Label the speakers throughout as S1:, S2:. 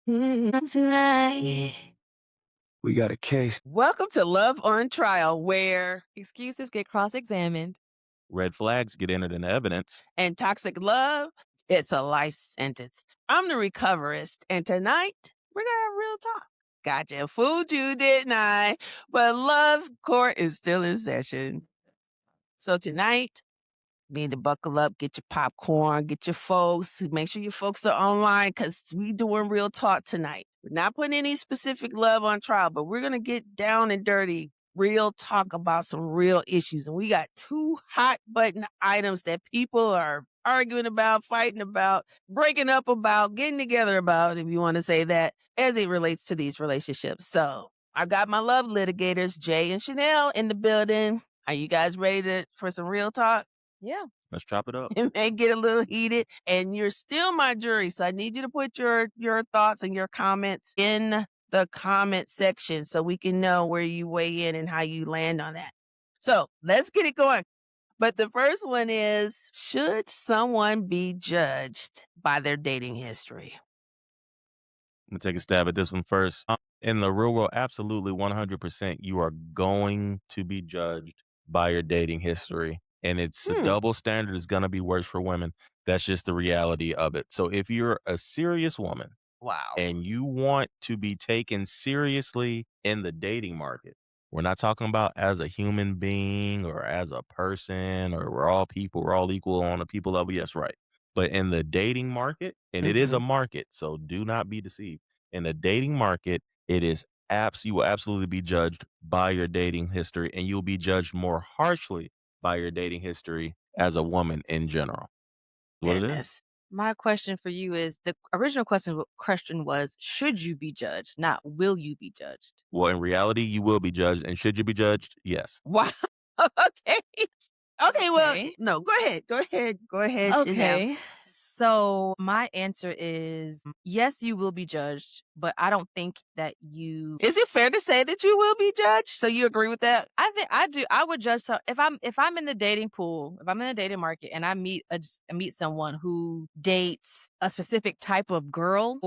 S1: We got a case.
S2: Welcome to Love on Trial, where
S3: Excuses get cross-examined.
S4: Red flags get entered into evidence.
S2: in toxic love, it's a life sentence. I'm the Recoverist, and tonight we're gonna have real talk. Gotcha, fooled you, didn't I? But love court is still in session. So tonight, you need to buckle up, get your popcorn, get your folks, make sure your folks are online because we doing real talk tonight. We're not putting any specific love on trial, but we're gonna get down and dirty, real talk about some real issues. And we got two hot button items that people are arguing about, fighting about, breaking up about, getting together about, if you want to say that, as it relates to these relationships. So I've got my love litigators, Jay and Chanelle, in the building. Are you guys ready for some real talk?
S3: Yeah.
S4: Let's chop it up.
S2: It may get a little heated, and you're still my jury. So I need you to put your thoughts and your comments in the comment section so we can know where you weigh in and how you land on that. So let's get it going. But the first one is, should someone be judged by their dating history?
S4: I'm going to take a stab at this one first. In the real world, absolutely 100%, you are going to be judged by your dating history. And it's a double standard is going to be worse for women. That's just the reality of it. So if you're a serious woman
S2: Wow.
S4: and you want to be taken seriously in the dating market, we're not talking about as a human being or as a person or we're all people, we're all equal on a people level. Yes, right. But in the dating market, and it is a market, so do not be deceived. In the dating market, it is you will absolutely be judged by your dating history, and you'll be judged more harshly by your dating history as a woman in general. What it is.
S2: Goodness.
S3: My question for you is, the original question was, should you be judged, not will you be judged?
S4: Well, in reality, you will be judged, and should you be judged? Yes.
S2: Wow. Okay. Okay, well,
S3: Okay.
S2: no, go ahead. Chanelle.
S3: Okay. So my answer is yes, you will be judged, but I don't think that you.
S2: Is it fair to say that you will be judged? So you agree with that?
S3: I think I do. I would judge. So if I'm in the dating pool, if I'm in the dating market, and I meet someone who dates a specific type of girl,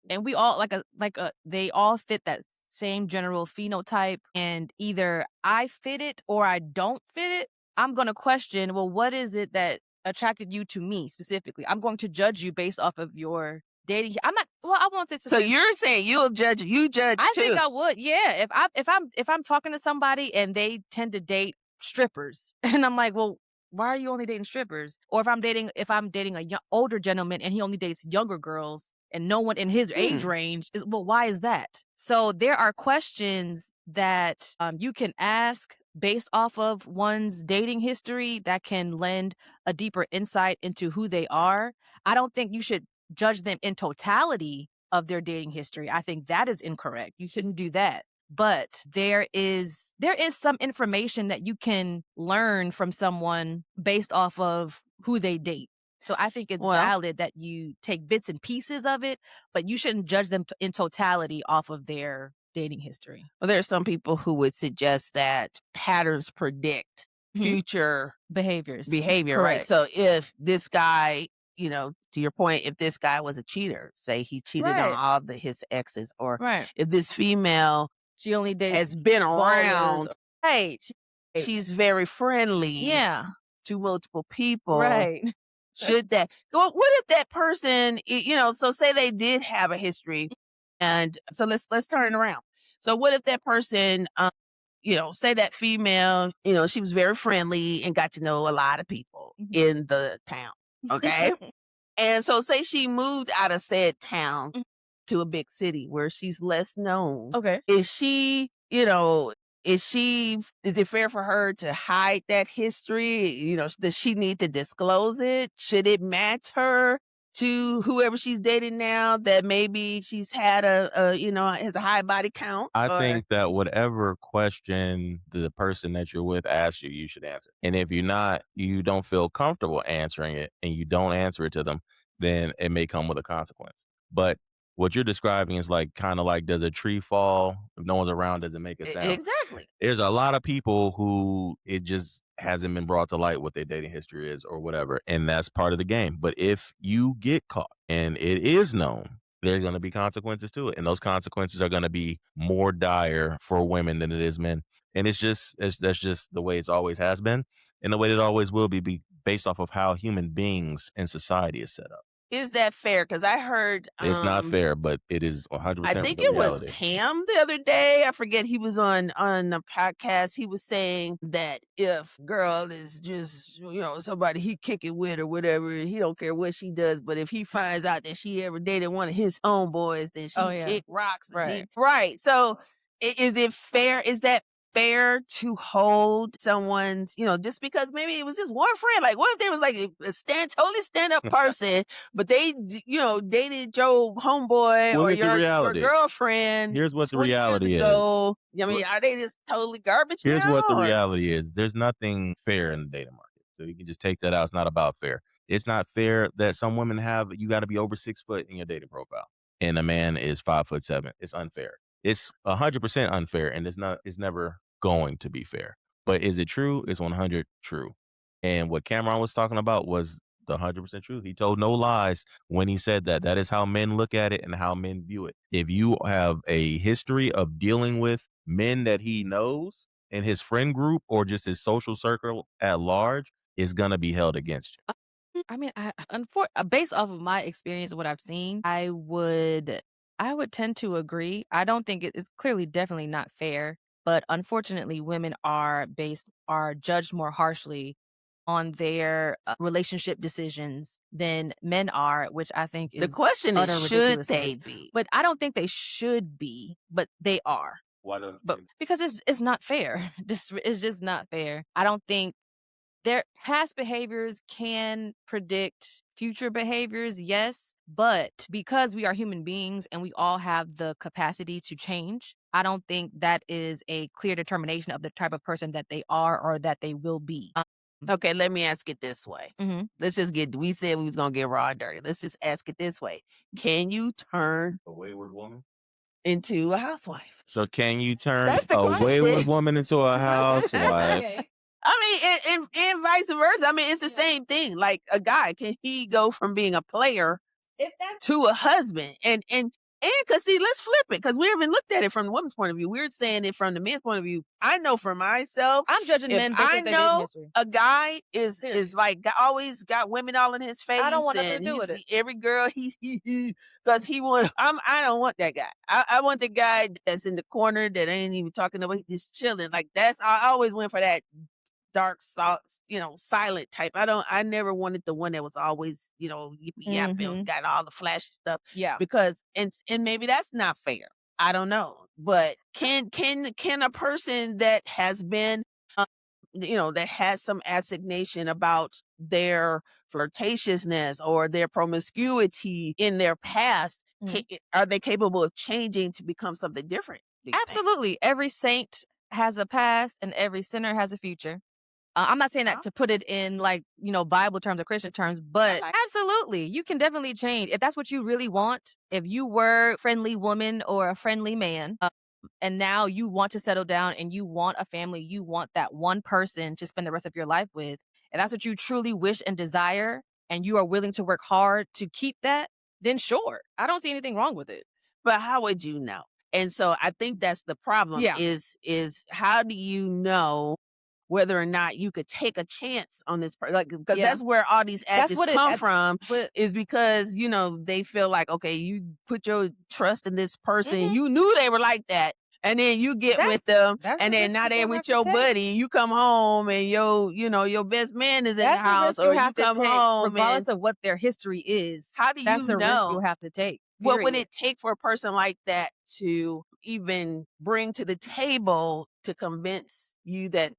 S3: and we all they all fit that same general phenotype, and either I fit it or I don't fit it, I'm going to question, well, what is it that attracted you to me specifically? I'm going to judge you based off of your dating. I'm not. Well, I won't say.
S2: So you're saying you'll judge? You judge
S3: I
S2: too?
S3: think I would. Yeah. If I'm talking to somebody and they tend to date strippers, and I'm like, well, why are you only dating strippers? Or if I'm dating a older gentleman and he only dates younger girls and no one in his age range, why is that? So there are questions that you can ask based off of one's dating history that can lend a deeper insight into who they are. I don't think you should judge them in totality of their dating history. I think that is incorrect. You shouldn't do that. But there is some information that you can learn from someone based off of who they date. So I think it's valid that you take bits and pieces of it, but you shouldn't judge them in totality off of their dating history.
S2: Well, there are some people who would suggest that patterns predict future
S3: behavior,
S2: Correct. Right? So if this guy, to your point, if this guy was a cheater, say he cheated on all his exes, or if this female
S3: she only dates
S2: has been around,
S3: right?
S2: She's very friendly, to multiple people,
S3: right?
S2: Should that go? What if that person, so say they did have a history, and so let's turn it around. So what if that person, say that female, she was very friendly and got to know a lot of people in the town, okay? And so say she moved out of said town to a big city where she's less known.
S3: Okay.
S2: Is it fair for her to hide that history? Does she need to disclose it? Should it match her to whoever she's dating now, that maybe she's had has a high body count?
S4: I think that whatever question the person that you're with asks you, you should answer. And if you don't feel comfortable answering it and you don't answer it to them, then it may come with a consequence. But what you're describing is kind of like, does a tree fall? If no one's around, does it make a sound?
S2: Exactly.
S4: There's a lot of people who it just hasn't been brought to light what their dating history is or whatever. And that's part of the game. But if you get caught and it is known there's going to be consequences to it. And those consequences are going to be more dire for women than it is men. And that's just the way it's always has been and the way it always will be based off of how human beings and society is set up.
S2: Is that fair? Because I heard
S4: It's not fair, but it is 100%
S2: I think
S4: the
S2: it was
S4: reality.
S2: Cam the other day. I forget, he was on a podcast. He was saying that if girl is just, somebody he kick it with or whatever, he don't care what she does. But if he finds out that she ever dated one of his homeboys, then she
S3: Oh, yeah.
S2: kick rocks.
S3: Right.
S2: Right. So is it fair? Is that fair to hold someone's, just because maybe it was just one friend? Like, what if there was like a totally stand up person, but they, dated your homeboy
S4: Well,
S2: or
S4: here's the
S2: your
S4: reality.
S2: girlfriend?
S4: Here's what the
S2: 20 years
S4: reality is.
S2: ago? I mean, are they just totally garbage
S4: Here's
S2: now?
S4: what the
S2: or-
S4: reality is. There's nothing fair in the dating market. So you can just take that out. It's not about fair. It's not fair that some women you got to be over 6 foot in your dating profile and a man is 5'7". It's unfair. It's 100% unfair. And it's never going to be fair. But is it true? It's 100 true. And what Cameron was talking about was the 100% truth. He told no lies when he said that. That is how men look at it and how men view it. If you have a history of dealing with men that he knows in his friend group or just his social circle at large, is going to be held against you.
S3: I mean, based off of my experience and what I've seen, I would tend to agree. I don't think it's clearly definitely not fair, but unfortunately, women are judged more harshly on their relationship decisions than men are, which I think is
S2: The question
S3: utter
S2: is, should
S3: ridiculousness.
S2: they be?
S3: But I don't think they should be, but they are.
S4: Why don't
S3: But because it's not fair. It's just not fair. I don't think their past behaviors can predict future behaviors, yes, but because we are human beings and we all have the capacity to change, I don't think that is a clear determination of the type of person that they are or that they will be.
S2: Okay, let me ask it this way.
S3: Mhm.
S2: We said we was going to get raw and dirty. Let's just ask it this way. Can you turn
S4: a wayward woman
S2: into a housewife?
S4: So can you turn
S2: That's the
S4: a wayward
S2: question.
S4: woman into a housewife?
S3: Okay.
S2: I mean, and vice versa. I mean, it's the same thing. Like a guy, can he go from being a player
S3: If that's
S2: to a husband? And cause see, let's flip it. Cause we haven't looked at it from the woman's point of view. We're saying it from the man's point of view. I know for myself,
S3: I'm judging
S2: if
S3: men based
S2: I
S3: on their dating
S2: know
S3: history.
S2: a guy is
S3: Seriously.
S2: like always got women all in his face,
S3: I don't want nothing
S2: and
S3: to do with it.
S2: every girl cause I don't want that guy. I want the guy that's in the corner that ain't even talking to nobody, just chilling. Like I always went for that dark, silent type. I never wanted the one that was always, yippee yapping, got all the flashy stuff.
S3: Yeah.
S2: Because and maybe that's not fair. I don't know. But can a person that has been, that has some assignation about their flirtatiousness or their promiscuity in their past, are they capable of changing to become something different? do you think?
S3: Absolutely. Every saint has a past and every sinner has a future. I'm not saying that to put it in Bible terms or Christian terms, but absolutely, you can definitely change if that's what you really want. If you were a friendly woman or a friendly man, and now you want to settle down and you want a family, you want that one person to spend the rest of your life with, and that's what you truly wish and desire, and you are willing to work hard to keep that, then sure, I don't see anything wrong with it.
S2: But how would you know? And so I think that's the problem.
S3: Yeah.
S2: Is how do you know whether or not you could take a chance on this person? Like, because
S3: Yeah.
S2: that's where all these
S3: That's
S2: actors
S3: what
S2: come from.
S3: But
S2: Is because they feel like, okay, you put your trust in this person,
S3: Mhm.
S2: you knew they were like that, and then you get with them,
S3: that's
S2: and
S3: the
S2: then
S3: risk
S2: now
S3: you're
S2: they're
S3: gonna
S2: with
S3: have to
S2: your
S3: take.
S2: buddy. You come home and your best man is in the
S3: That's the
S2: house,
S3: risk
S2: or
S3: you
S2: you
S3: have to
S2: come
S3: take,
S2: home
S3: regardless
S2: and
S3: of what their history is.
S2: how do
S3: That's
S2: you
S3: the risk you'll
S2: know?
S3: have to take.
S2: What would
S3: Period.
S2: it take for a person like that to even bring to the table to convince you that,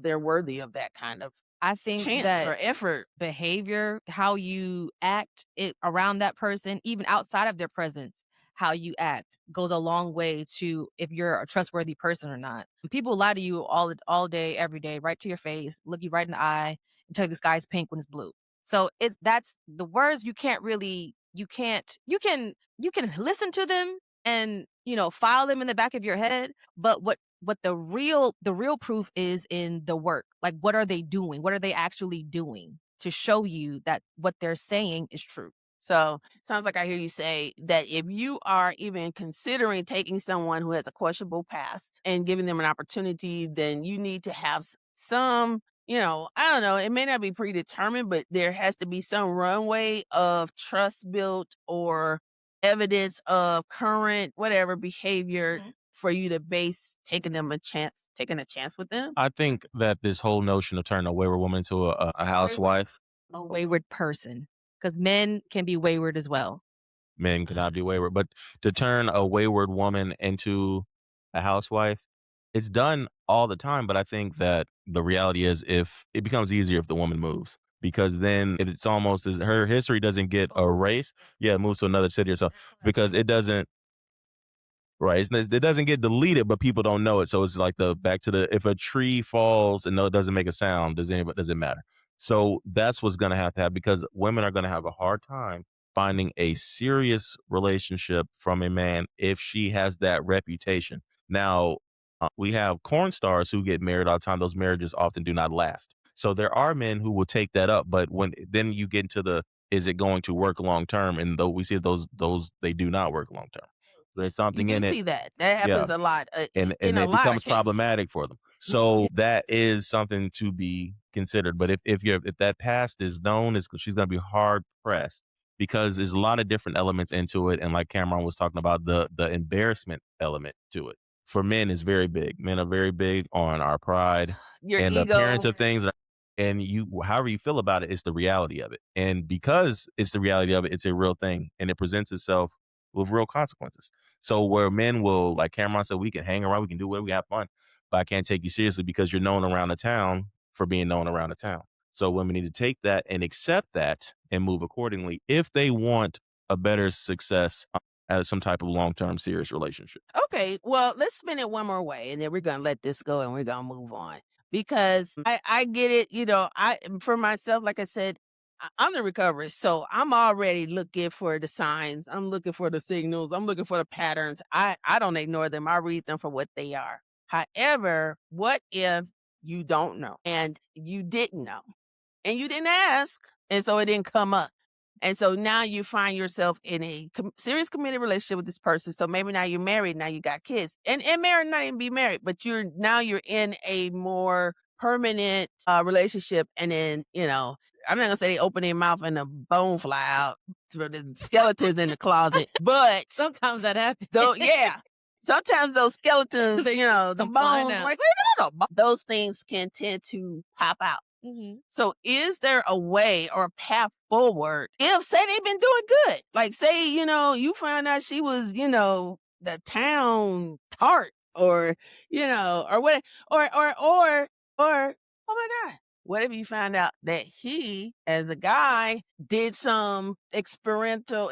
S2: they're worthy of that kind of
S3: I think
S2: chance
S3: that
S2: or effort?
S3: behavior, how you act around that person, even outside of their presence, how you act goes a long way to if you're a trustworthy person or not. People lie to you all day, every day, right to your face, look you right in the eye, and tell you the sky's pink when it's blue. So that's the words you can listen to them and file them in the back of your head, but what the real proof is in the work. Like, what are they doing? What are they actually doing to show you that what they're saying is true?
S2: So sounds like I hear you say that if you are even considering taking someone who has a questionable past and giving them an opportunity, then you need to have some, I don't know, it may not be predetermined, but there has to be some runway of trust built or evidence of current whatever behavior for you to base taking a chance with them.
S4: I think that this whole notion of turning a wayward woman into a housewife,
S3: A wayward person, because men can be wayward as well.
S4: men cannot be wayward, but to turn a wayward woman into a housewife, it's done all the time. But I think that the reality is if it becomes easier if the woman moves, because then it's almost as her history doesn't get erased. Yeah, it moves to another city or so because it doesn't. Right. It doesn't get deleted, but people don't know it. So it's like the back to the if a tree falls and no, it doesn't make a sound, does it matter? So that's what's gonna have to happen because women are gonna have a hard time finding a serious relationship from a man if she has that reputation. Now, we have corn stars who get married all the time. Those marriages often do not last. So there are men who will take that up, but when then you get into the is it going to work long term? And though we see those they do not work long term. There's
S2: You
S4: something
S2: do
S4: in it.
S2: see that. That
S4: Yeah,
S2: happens a lot, in
S4: and
S2: a
S4: it
S2: lot of
S4: becomes
S2: cases.
S4: problematic for them. So that is something to be considered. But if that past is known, is she's gonna be hard pressed because there's a lot of different elements into it. And like Cameron was talking about, the embarrassment element to it. For men is very big. Men are very big on our pride
S2: Your
S4: and the appearance
S2: ego.
S4: of things. And you however you feel about it, it's the reality of it. And because it's the reality of it, it's a real thing. And it presents itself with real consequences. So where men will, like Cameron said, we can hang around, we can do whatever, we have fun, but I can't take you seriously because you're known around the town for being known around the town. So women need to take that and accept that and move accordingly if they want a better success as some type of long-term serious relationship.
S2: Okay, well, let's spin it one more way, and then we're gonna let this go, and we're gonna move on because I get it. I for myself, like I said, I'm the recovery, so I'm already looking for the signs. I'm looking for the signals. I'm looking for the patterns. I don't ignore them. I read them for what they are. However, what if you don't know and you didn't know and you didn't ask, and so it didn't come up? And so now you find yourself in a serious committed relationship with this person. So maybe now you're married, now you got kids, and married, not even be married, but you're in a more permanent relationship. And then I'm not gonna say they open their mouth and the bone fly out, for the skeletons in the closet, but
S3: Sometimes that happens.
S2: though, yeah. Sometimes those skeletons,
S3: They
S2: the
S3: come flying
S2: bones,
S3: out.
S2: like those things can tend to pop out.
S3: Mhm.
S2: So is there a way or a path forward if say they've been doing good? Like say, you found out she was, the town tart or, or what or oh my God. What if you found out that he, as a guy, did some experimental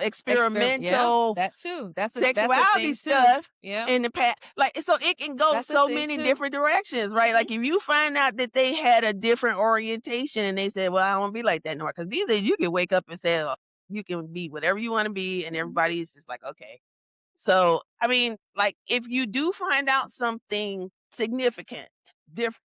S3: That too. That's a
S2: sexuality
S3: thing
S2: stuff
S3: too. Yeah.
S2: in the past? Like, so it can go
S3: That's a
S2: so
S3: thing
S2: many
S3: too.
S2: different directions, right? Like if you find out that they had a different orientation and they said, well, I don't want to be like that no more. Because these days you can wake up and say, oh, you can be whatever you want to be, and everybody is just like, okay. So, I mean, like if you do find out something significant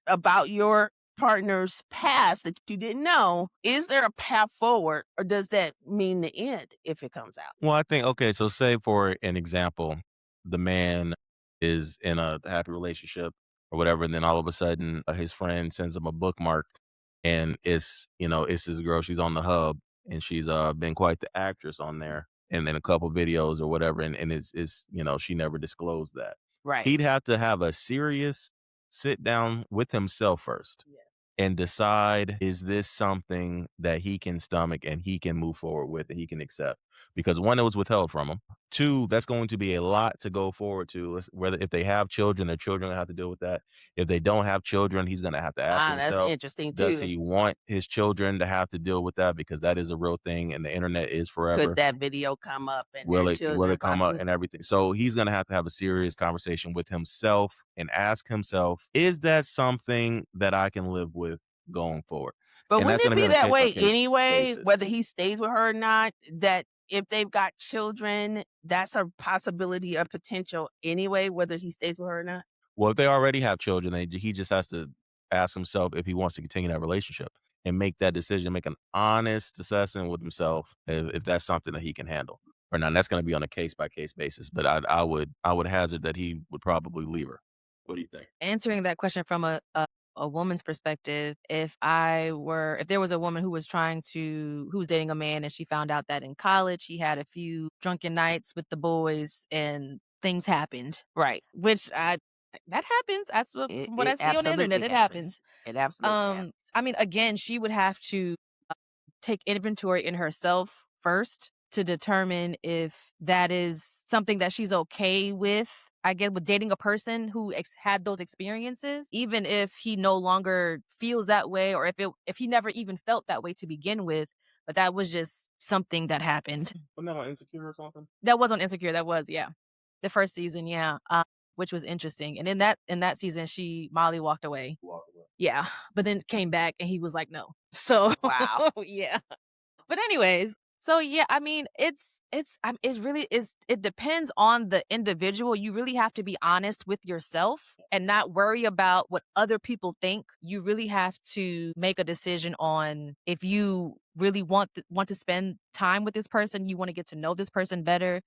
S2: about your partner's past that you didn't know, is there a path forward or does that mean the end if it comes out?
S4: Well, I think okay, so say for an example, the man is in a happy relationship or whatever, and then all of a sudden his friend sends him a bookmark and it's his girl, she's on the hub and she's been quite the actress on there and then a couple videos or whatever, and it's she never disclosed that.
S2: Right.
S4: He'd have to have a serious sit down with himself first and decide, is this something that he can stomach and he can move forward with and he can accept? Because one, it was withheld from him. Two, that's going to be a lot to go forward to. Whether if they have children, their children will have to deal with that. If they don't have children, he's going to have to ask
S2: That's
S4: himself,
S2: interesting
S4: does
S2: too.
S4: he want his children to have to deal with that? Because that is a real thing and the internet is forever.
S2: Could that video come up and
S4: Will
S2: their
S4: it
S2: children
S4: come up
S2: possibly?
S4: and everything? So he's gonna have a serious conversation with himself and ask himself, is that something that I can live with going forward?
S2: But
S4: And
S2: wouldn't
S4: that's
S2: it
S4: gonna be
S2: be
S4: on a
S2: that
S4: case by
S2: way
S4: case
S2: anyway,
S4: basis.
S2: whether he stays with her or not? That if they've got children, that's a possibility, a potential anyway, whether he stays with her or not?
S4: Well, if they already have children, he just has to ask himself if he wants to continue that relationship. and make that decision, make an honest assessment with himself if that's something that he can handle or not. And that's going to be on a case by case basis, but I would hazard that he would probably leave her. What do you think?
S3: Answering that question from a woman's perspective, if there was a woman who was who was dating a man and she found out that in college he had a few drunken nights with the boys and things happened, right? That happens. That's from what I see on the internet, it happens.
S2: It absolutely happens.
S3: I mean, again, she would have to take inventory in herself first to determine if that is something that she's okay with. I get with dating a person who had those experiences, even if he no longer feels that way, or if he never even felt that way to begin with, but that was just something that happened.
S4: Wasn't that on Insecure or something?
S3: That was on Insecure. That was, yeah, the first season, yeah, which was interesting. And in that season, Molly walked away. Yeah, but then came back and he was like, no. So
S2: Wow.
S3: yeah. But anyways, so yeah, I mean, it depends on the individual. You really have to be honest with yourself and not worry about what other people think. You really have to make a decision on if you really want to spend time with this person, you want to get to know this person better.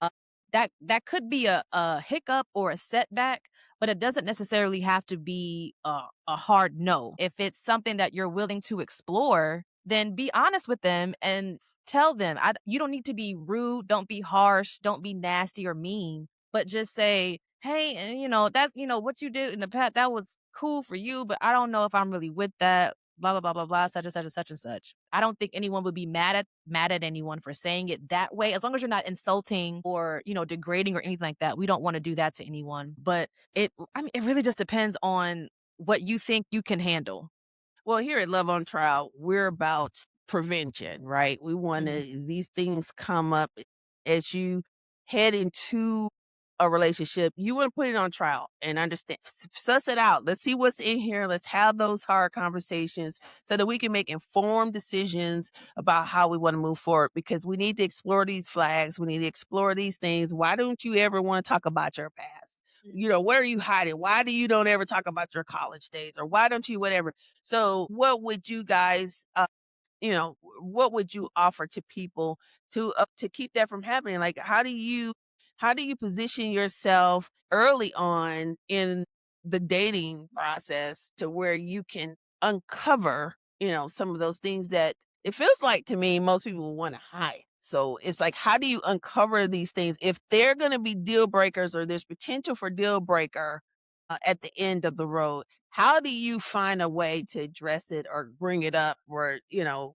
S3: That could be a hiccup or a setback, but it doesn't necessarily have to be a hard no. If it's something that you're willing to explore, then be honest with them and tell them. You don't need to be rude, don't be harsh, don't be nasty or mean, but just say, hey, that's, what you did in the past, that was cool for you, but I don't know if I'm really with that. Blah, blah, blah, blah, blah, such and such and such and such. I don't think anyone would be mad at anyone for saying it that way, as long as you're not insulting or, degrading or anything like that. We don't want to do that to anyone. But it really just depends on what you think you can handle.
S2: Well, here at Love on Trial, we're about prevention, right? We want to, these things come up as you head into a relationship, you want to put it on trial and understand, suss it out. Let's see what's in here. Let's have those hard conversations so that we can make informed decisions about how we want to move forward, because we need to explore these flags. We need to explore these things. Why don't you ever want to talk about your past? What are you hiding? Why do you don't ever talk about your college days, or why don't you whatever? So what would you guys, what would you offer to people to keep that from happening? Like, how do you position yourself early on in the dating process to where you can uncover, some of those things that it feels like to me most people want to hide. So it's like, how do you uncover these things if they're going to be deal breakers, or there's potential for deal breaker at the end of the road? How do you find a way to address it or bring it up, or,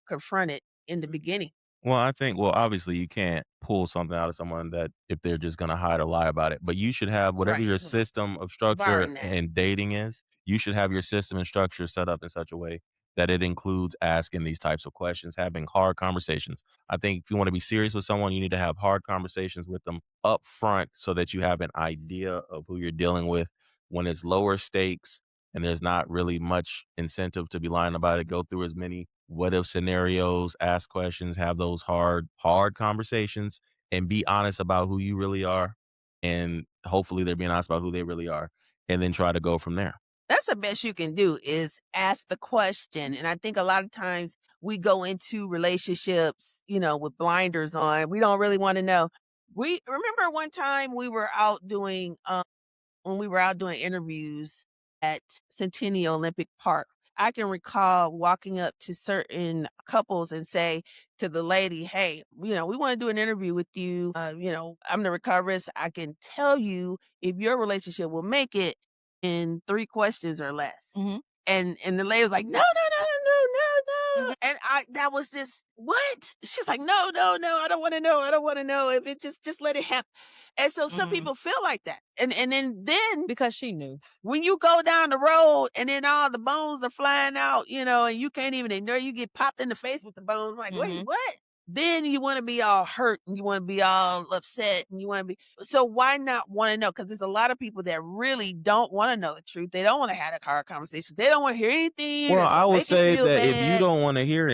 S2: confront it in the beginning?
S4: Well, I think, obviously you can't pull something out of someone that if they're just going to hide or lie about it, but you should have whatever
S2: Right.
S4: your system of structure
S2: Burn that.
S4: and dating is. You should have your system and structure set up in such a way that it includes asking these types of questions, having hard conversations. I think if you want to be serious with someone, you need to have hard conversations with them up front so that you have an idea of who you're dealing with. When it's lower stakes and there's not really much incentive to be lying about it, go through as many what if scenarios, ask questions, have those hard conversations, and be honest about who you really are. And hopefully they're being honest about who they really are, and then try to go from there.
S2: That's the best you can do, is ask the question. And I think a lot of times we go into relationships, with blinders on. We don't really want to know. We remember one time we were out doing, when we were out doing interviews at Centennial Olympic Park. I can recall walking up to certain couples and say to the lady, hey, we want to do an interview with you. I'm the recoverist. I can tell you if your relationship will make it in 3 questions or less.
S3: Mhm.
S2: And the lady was like, no, no, no, no, no, no, no. And that was just, what? She was like, no, no, no, I don't want to know. I don't want to know. If it just let it happen. And so some people feel like that. And then
S3: Because she knew.
S2: when you go down the road and then all the bones are flying out, and you can't even ignore, you get popped in the face with the bones. Like, wait, what? Then you want to be all hurt and you want to be all upset and you want to be. So why not want to know? Because there's a lot of people that really don't want to know the truth. They don't want to have a hard conversation. They don't want to hear anything.
S4: Well,
S2: that's
S4: I
S2: gonna
S4: would
S2: make you
S4: say
S2: feel
S4: that if you
S2: bad.
S4: don't want to hear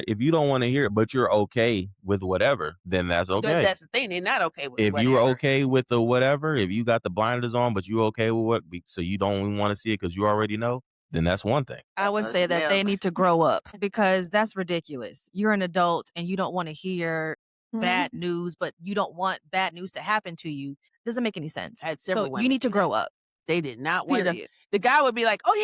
S4: it, but you're okay with whatever, then that's
S2: But
S4: okay.
S2: that's the thing. They're not okay with
S4: If
S2: whatever.
S4: you're okay with the whatever, if you got the blinders on, but you okay with so you don't even want to see it because you already know, then that's one thing.
S3: I would say that they need to grow up because that's ridiculous. You're an adult and you don't want to hear bad news, but you don't want bad news to happen to you. Doesn't make any sense. So you need to grow up.
S2: They did not want to.
S3: Period.
S2: The guy would be like, "Oh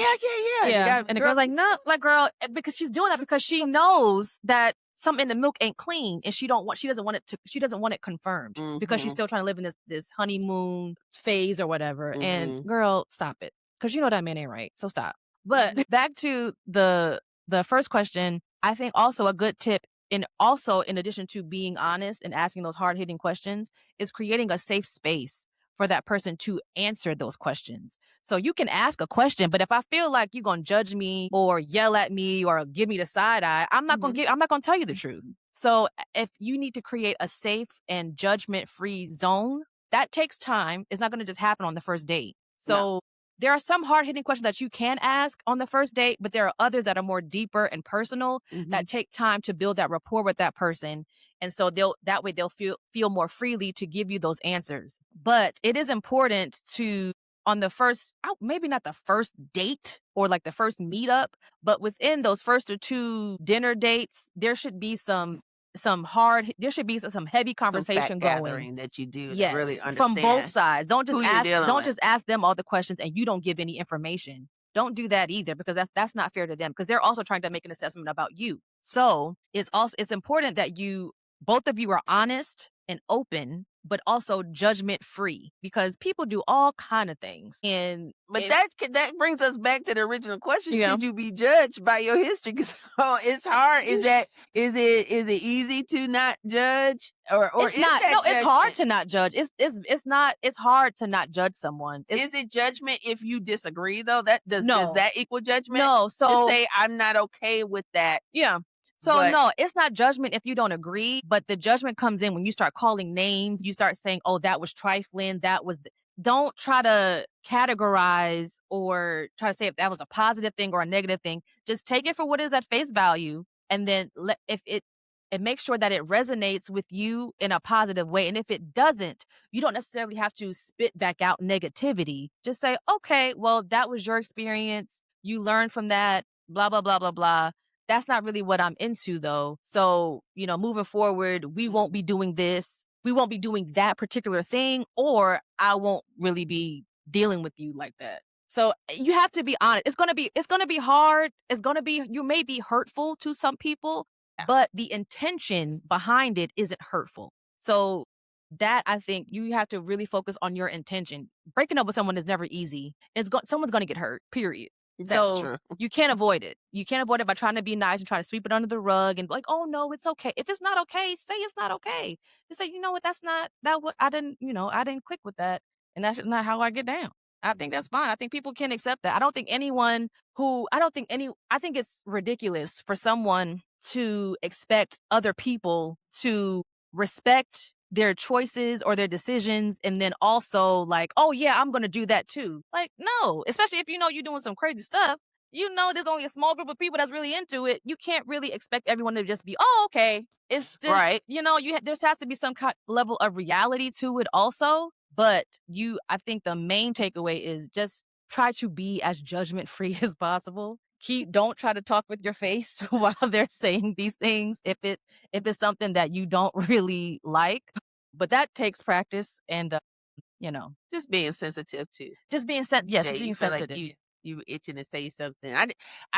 S2: yeah."
S3: Yeah, and the girl's like, "No, like girl," because she's doing that because she knows that something in the milk ain't clean, and she doesn't want it confirmed because she's still trying to live in this honeymoon phase or whatever. And girl, stop it, because you know that man ain't right. So stop. But back to the first question, I think also a good tip, in addition to being honest and asking those hard hitting questions, is creating a safe space for that person to answer those questions. So you can ask a question, but if I feel like you're going to judge me or yell at me or give me the side eye, I'm not going to tell you the truth. So if you need to create a safe and judgment-free zone, that takes time. It's not going to just happen on the first date. So there are some hard-hitting questions that you can ask on the first date, but there are others that are more deeper and personal that take time to build that rapport with that person. And so they'll feel more freely to give you those answers. But it is important to, on the first, maybe not the first date or like the first meetup, but within those first or two dinner dates, there should be some heavy conversation going
S2: that you do
S3: yes,
S2: to really understand
S3: from both sides. Don't
S2: just
S3: just ask them all the questions and you don't give any information. Don't do that either, because that's not fair to them, because they're also trying to make an assessment about you. So it's important that both of you are honest and open, but also judgment free, because people do all kind of things.
S2: But that brings us back to the original question. Yeah. Should you be judged by your history? Because it's hard. Is it easy to not judge, or
S3: it's not? No, it's hard to not judge. It's hard to not judge someone.
S2: Is it judgment if you disagree though? Does that equal judgment?
S3: No. So
S2: to say I'm not okay with that.
S3: Yeah. So no, it's not judgment if you don't agree, but the judgment comes in when you start calling names. You start saying, "Oh, that was trifling. Don't try to categorize or try to say if that was a positive thing or a negative thing. Just take it for what it is at face value, and then make sure that it resonates with you in a positive way. And if it doesn't, you don't necessarily have to spit back out negativity. Just say, "Okay, well, that was your experience. You learned from that. Blah blah blah blah blah. That's not really what I'm into though. So, moving forward, we won't be doing this. We won't be doing that particular thing, or I won't really be dealing with you like that." So you have to be honest. It's going to be hard. You may be hurtful to some people, but the intention behind it isn't hurtful. So that, I think you have to really focus on your intention. Breaking up with someone is never easy. Someone's going to get hurt, period.
S2: That's true.
S3: You can't avoid it. You can't avoid it by trying to be nice and try to sweep it under the rug and be like, "Oh no, it's okay." If it's not okay, say it's not okay. Just say, "You know what? That's not that. What I didn't click with that, and that's not how I get down." I think that's fine. I think people can accept that. I think it's ridiculous for someone to expect other people to respect their choices or their decisions, and then also like, "Oh yeah, I'm gonna do that too." Like, no, especially if you're doing some crazy stuff. There's only a small group of people that's really into it. You can't really expect everyone to just be, "Oh, okay." It's just,
S2: right.
S3: There has to be some level of reality to it also. But I think the main takeaway is just try to be as judgment free as possible. Don't try to talk with your face while they're saying these things if it's something that you don't really like. But that takes practice and
S2: just being sensitive too.
S3: Just being being sensitive.
S2: Like you itching to say something.
S4: I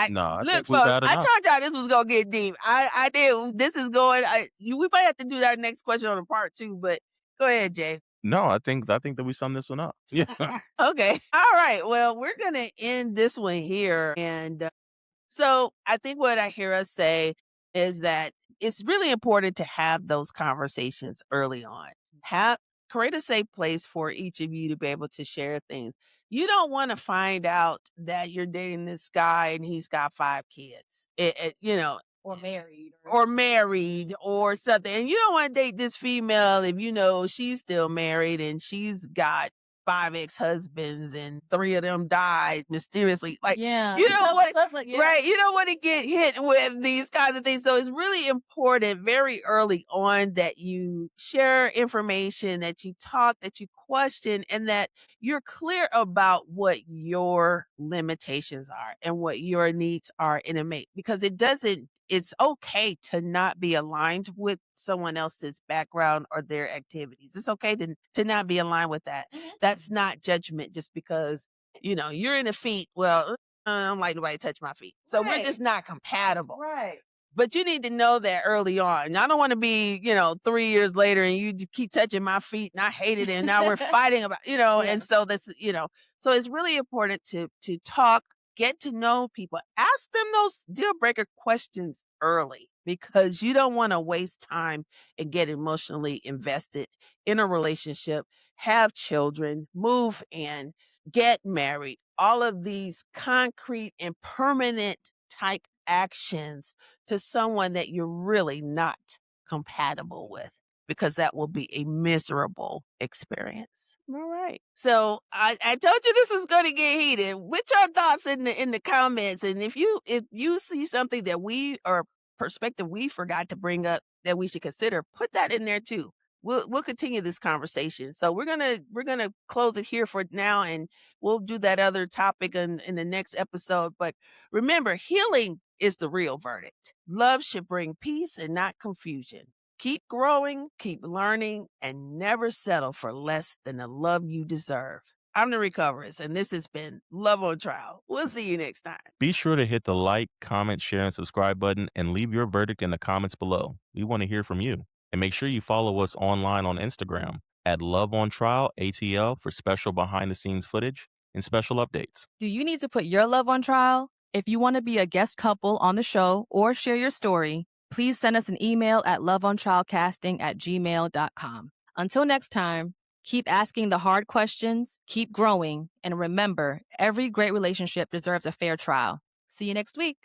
S2: look, folks, I told y'all this was gonna get deep. I did. This is going. We might have to do that next question on a part 2, but go ahead, Jay.
S4: No, I think that we sum this one up. Yeah.
S2: Okay. All right. Well, we're gonna end this one here, and so I think what I hear us say is that it's really important to have those conversations early on. Create a safe place for each of you to be able to share things. You don't want to find out that you're dating this guy and he's got 5 kids,
S3: or married
S2: or something. And you don't want to date this female if she's still married and she's got 5 ex-husbands and 3 of them died mysteriously. Like,
S3: yeah,
S2: you don't want right? You don't want to get hit with these kinds of things. So it's really important very early on that you share information, that you talk, that you question and that you're clear about what your limitations are and what your needs are in a mate, because it's okay to not be aligned with someone else's background or their activities. It's okay to not be aligned with that. That's not judgment just because, you're in the feet. Well, I don't like nobody touch my feet. So we're just not compatible.
S3: Right.
S2: But you need to know that early on. I don't want to be, 3 years later and you keep touching my feet and I hate it. And now we're fighting about, and so so it's really important to talk, get to know people, ask them those deal breaker questions early, because you don't want to waste time and get emotionally invested in a relationship, have children, move in, get married, all of these concrete and permanent type actions to someone that you're really not compatible with, because that will be a miserable experience. All right. So I told you this is going to get heated. What's your thoughts in the comments? And if you see something that or perspective we forgot to bring up that we should consider, put that in there too. We'll continue this conversation. So we're gonna close it here for now, and we'll do that other topic in the next episode. But remember, healing is the real verdict. Love should bring peace and not confusion. Keep growing, keep learning, and never settle for less than the love you deserve. I'm the Recoverist, and this has been Love on Trial. We'll see you next time.
S4: Be sure to hit the like, comment, share, and subscribe button and leave your verdict in the comments below. We want to hear from you. And make sure you follow us online on Instagram at Love on Trial ATL for special behind-the-scenes footage and special updates.
S3: Do you need to put your love on trial? If you want to be a guest couple on the show or share your story, please send us an email at loveontrialcasting@gmail.com. Until next time, keep asking the hard questions, keep growing, and remember, every great relationship deserves a fair trial. See you next week.